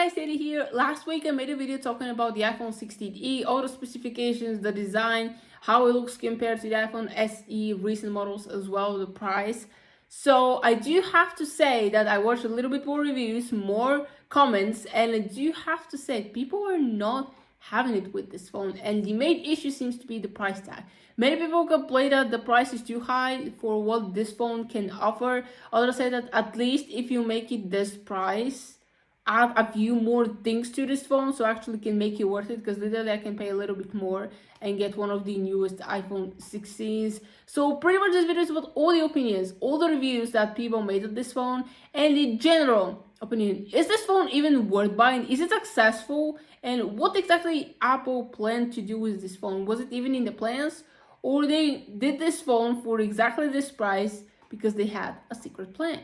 guys, Eddie here. Last week I made a video talking about the iPhone 16e, all the specifications, the design, how it looks compared to the iPhone SE recent models, as well the price. So I do have to say that I watched a little bit more reviews, more comments, and I do have to say people are not having it with this phone, and the main issue seems to be the price tag. Many people complain that the price is too high for what this phone can offer. Others say that at least if you make it this price, add a few more things to this phone so actually can make it worth it, because literally I can pay a little bit more and get one of the newest iPhone 16s. So pretty much this video is about all the opinions, all the reviews that people made of this phone, and the general opinion. Is this phone even worth buying? Is it successful? And what exactly Apple planned to do with this phone? Was it even in the plans, or they did this phone for exactly this price because they had a secret plan?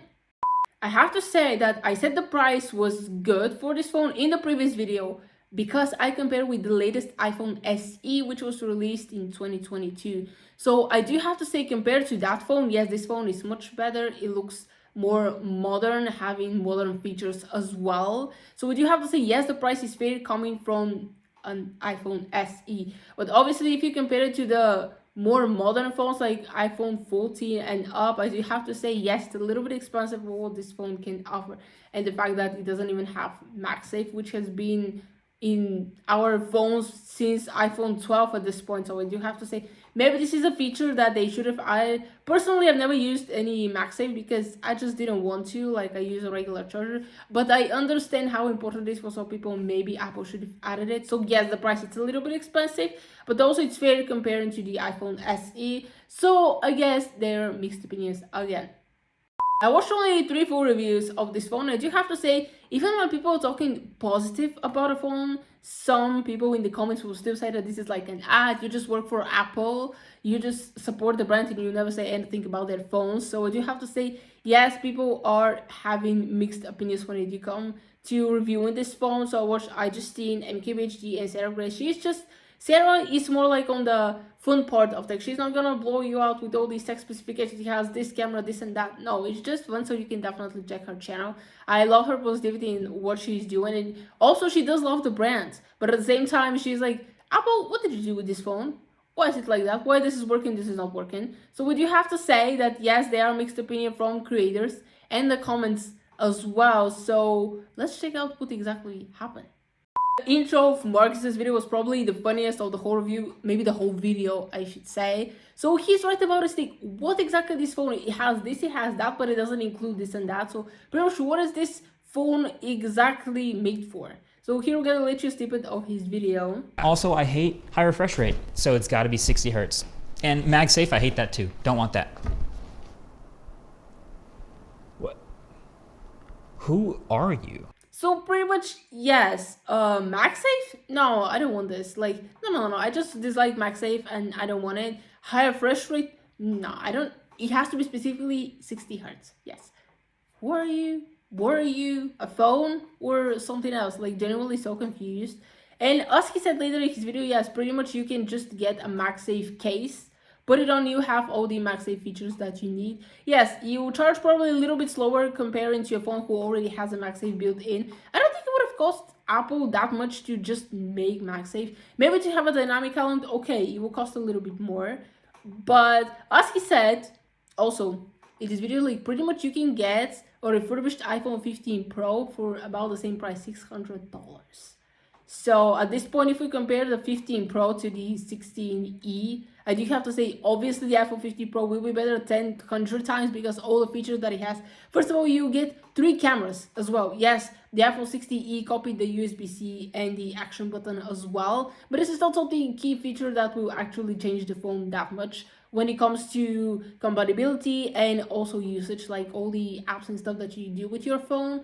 I have to say that I said the price was good for this phone in the previous video because I compared with the latest iPhone SE, which was released in 2022. So I do have to say, compared to that phone, yes, this phone is much better. It looks more modern, having modern features as well. So we do have to say, yes, the price is fair coming from an iPhone SE. But obviously, if you compare it to the more modern phones like iPhone 14 and up, I do have to say, yes, it's a little bit expensive for what this phone can offer. And the fact that it doesn't even have MagSafe, which has been in our phones since iPhone 12 at this point. So I do have to say, maybe this is a feature that they should have added. Personally, I've never used any MagSafe because I just didn't want to. Like, I use a regular charger, but I understand how important it is for some people. Maybe Apple should have added it. So yes, the price, it's a little bit expensive, but also it's fair comparing to the iPhone SE. So I guess they're mixed opinions again. I watched only 3-4 reviews of this phone. I do have to say, even when people are talking positive about a phone, some people in the comments will still say that this is like an ad, you just work for Apple, you just support the brand and you never say anything about their phones. So I do have to say, yes, people are having mixed opinions when it do come to reviewing this phone. So I watched iJustine, MKBHD, and Sarah Grace. Sarah is more like on the fun part of tech. She's not gonna blow you out with all these tech specifications. She has this camera, this and that. No, it's just fun, so you can definitely check her channel. I love her positivity in what she's doing, and also she does love the brand. But at the same time, she's like, Apple, what did you do with this phone? Why is it like that? Why this is working, this is not working? So we do have to say that yes, there are mixed opinion from creators and the comments as well. So let's check out what exactly happened. The intro of Marcus's video was probably the funniest of the whole review, maybe the whole video, I should say. So he's right about his thing. What exactly this phone? It has this, it has that, but it doesn't include this and that. So pretty much what is this phone exactly made for? So here we're gonna let you snippet of his video. Also, I hate high refresh rate, so it's got to be 60 hertz. And MagSafe, I hate that too. Don't want that. What? Who are you? So pretty much, yes, MagSafe? No, I don't want this. Like, no, I just dislike MagSafe and I don't want it. High refresh rate? No, I don't. It has to be specifically 60 hertz. Yes. Who are you? What are you? A phone or something else? Like, genuinely so confused. And as he said later in his video, yes, pretty much you can just get a MagSafe case, put it on, you have all the MagSafe features that you need. Yes, you charge probably a little bit slower comparing to a phone who already has a MagSafe built in. I don't think it would have cost Apple that much to just make MagSafe. Maybe to have a dynamic island, okay, it will cost a little bit more. But as he said, also, in this video, like, pretty much you can get a refurbished iPhone 15 Pro for about the same price, $600. So at this point, if we compare the 15 Pro to the 16e, I do have to say, obviously the iPhone 15 Pro will be better 100 times because all the features that it has. First of all, you get 3 cameras as well. Yes, the iPhone 60e copied the USB-C and the action button as well, but this is not something key feature that will actually change the phone that much when it comes to compatibility and also usage, like all the apps and stuff that you do with your phone.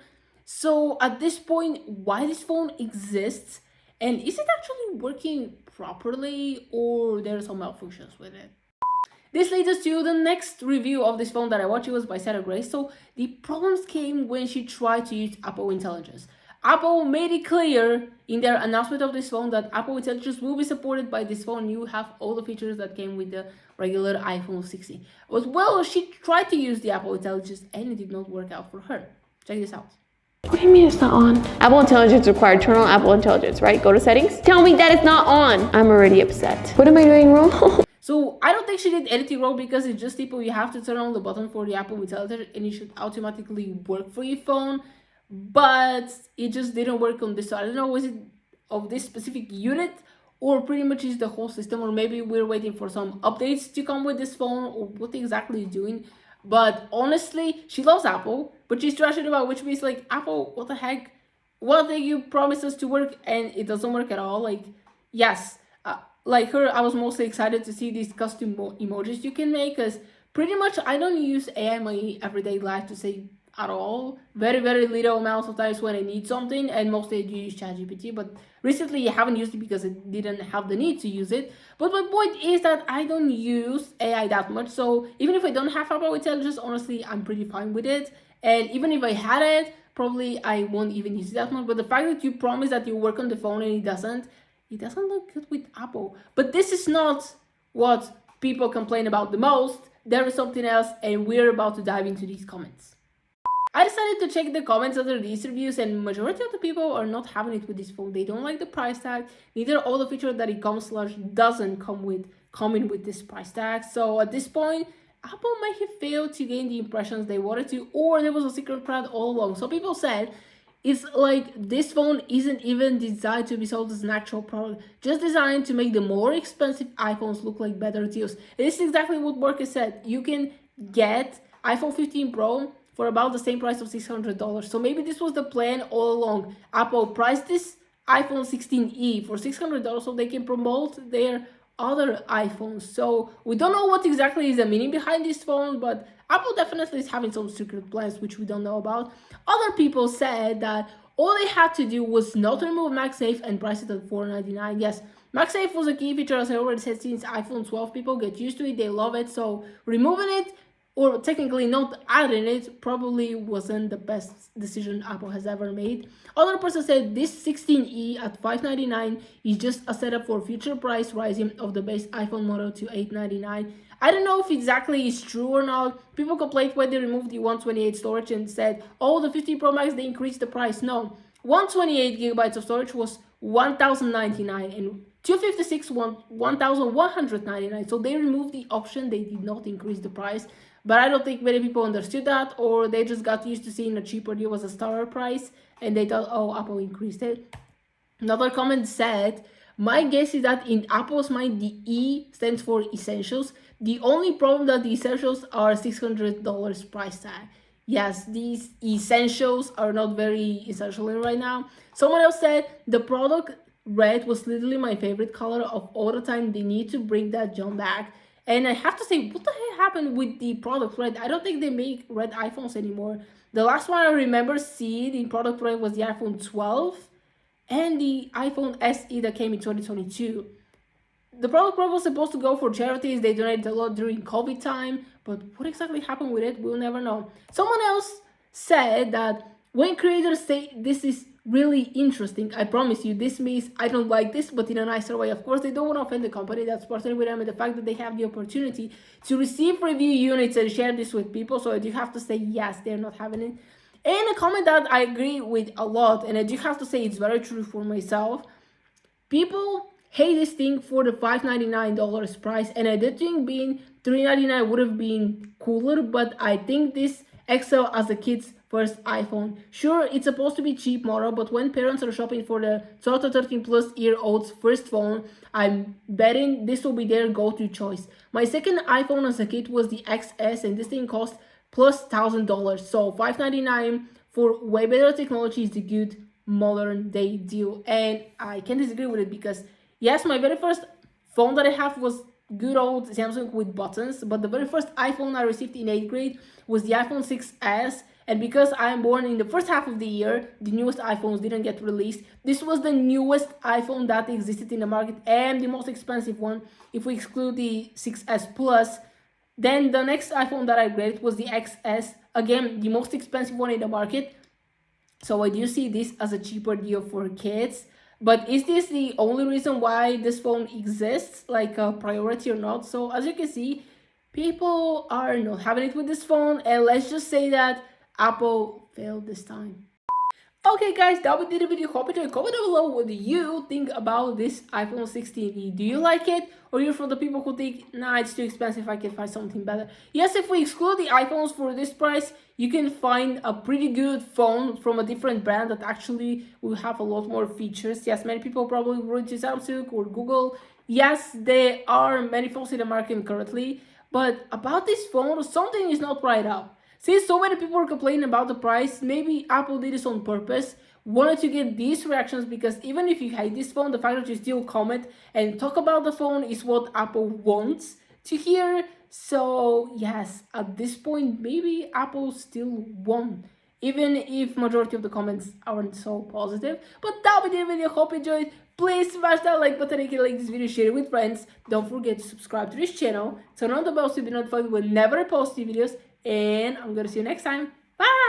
So at this point, why this phone exists, and is it actually working properly, or there are some malfunctions with it? This leads us to the next review of this phone that I watched. It was by Sarah Grace. So the problems came when she tried to use Apple Intelligence. Apple made it clear in their announcement of this phone that Apple Intelligence will be supported by this phone. You have all the features that came with the regular iPhone 16. But well, she tried to use the Apple Intelligence and it did not work out for her. Check this out. What do you mean it's not on? Apple Intelligence required. Turn on Apple Intelligence, right? Go to settings. Tell me that it's not on. I'm already upset. What am I doing wrong? So I don't think she did anything wrong, because it's just simple. You have to turn on the button for the Apple Intelligence and it should automatically work for your phone. But it just didn't work on this. So I don't know, was it of this specific unit, or pretty much is the whole system, or maybe we're waiting for some updates to come with this phone, or what exactly is doing. But honestly, she loves Apple, but she's trashing about, which means like, Apple, what the heck? One thing you promised us to work and it doesn't work at all. Like, yes, like her, I was mostly excited to see these custom emojis you can make, because pretty much I don't use AI in my everyday life to say at all. Very, very little amounts of times when I need something, and mostly I do use ChatGPT, but recently I haven't used it because I didn't have the need to use it. But my point is that I don't use AI that much, so even if I don't have Apple Intelligence, honestly, I'm pretty fine with it. And even if I had it, probably I won't even use it that much. But the fact that you promise that you work on the phone and it doesn't look good with Apple. But this is not what people complain about the most. There is something else, and we're about to dive into these comments. I decided to check the comments under these reviews, and majority of the people are not having it with this phone. They don't like the price tag. Neither all the features that it comes / doesn't come in with this price tag. So at this point, Apple might have failed to gain the impressions they wanted to, or there was a secret plan all along. Some people said it's like this phone isn't even designed to be sold as an actual product, just designed to make the more expensive iPhones look like better deals. This is exactly what Marcus said. You can get iPhone 15 Pro for about the same price of $600. So maybe this was the plan all along. Apple priced this iPhone 16e for $600 so they can promote their other iPhones. So we don't know what exactly is the meaning behind this phone, but Apple definitely is having some secret plans which we don't know about. Other people said that all they had to do was not remove MagSafe and price it at $499. Yes, MagSafe was a key feature, as I already said, since iPhone 12. People get used to it, they love it. So removing it, or technically not adding it, probably wasn't the best decision Apple has ever made. Other person said this 16e at $599 is just a setup for future price rising of the base iPhone model to $899. I don't know if exactly it's true or not. People complained when they removed the 128 storage and said, oh, the 15 Pro Max, they increased the price. No, 128 gigabytes of storage was $1,099 and 256 $1,199. So they removed the option, they did not increase the price. But I don't think many people understood that, or they just got used to seeing a cheaper deal was a starter price and they thought, oh, Apple increased it. Another comment said, my guess is that in Apple's mind, the E stands for essentials. The only problem that the essentials are $600 price tag. Yes, these essentials are not very essential right now. Someone else said the product red was literally my favorite color of all the time. They need to bring that jump back. And I have to say, what the heck happened with the product red? I don't think they make red iPhones anymore. The last one I remember seeing in product red was the iPhone 12 and the iPhone SE that came in 2022. The product red was supposed to go for charities. They donated a lot during COVID time, but what exactly happened with it, we'll never know. Someone else said that when creators say this is really interesting, I promise you, this means I don't like this, but in a nicer way. Of course, they don't want to offend the company that's partnering with them, and the fact that they have the opportunity to receive review units and share this with people. So I do have to say, yes, they're not having it. And a comment that I agree with a lot, and I do have to say it's very true for myself. People hate this thing for the $599 price, and I did think being $399 would have been cooler, but I think this excels as a kid's first iPhone. Sure, it's supposed to be cheap model, but when parents are shopping for the 12 to 13 plus year olds first phone, I'm betting this will be their go-to choice. My second iPhone as a kid was the XS, and this thing cost plus $1,000. So $599 for way better technology is a good modern day deal. And I can't disagree with it, because yes, my very first phone that I have was good old Samsung with buttons, but the very first iPhone I received in 8th grade was the iPhone 6S. And because I am born in the first half of the year, the newest iPhones didn't get released. This was the newest iPhone that existed in the market and the most expensive one, if we exclude the 6S Plus. Then the next iPhone that I upgraded was the XS, again, the most expensive one in the market. So I do see this as a cheaper deal for kids. But is this the only reason why this phone exists, like a priority or not? So as you can see, people are not having it with this phone, and let's just say that Apple failed this time. Okay guys, that would be the video. Hope you enjoyed. Comment down below what you think about this iPhone 16e. Do you like it? Or you're from the people who think, nah, it's too expensive, I can find something better? Yes, if we exclude the iPhones for this price, you can find a pretty good phone from a different brand that actually will have a lot more features. Yes, many people probably will to Samsung or Google. Yes, there are many phones in the market currently, but about this phone, something is not right up. Since so many people are complaining about the price, maybe Apple did this on purpose. Wanted to get these reactions because even if you hate this phone, the fact that you still comment and talk about the phone is what Apple wants to hear. So yes, at this point, maybe Apple still won, even if majority of the comments aren't so positive. But that'll be the video. Hope you enjoyed. Please smash that like button if you like this video, share it with friends. Don't forget to subscribe to this channel, turn on the bell so you'll be notified whenever I post new videos, and I'm gonna see you next time. Bye!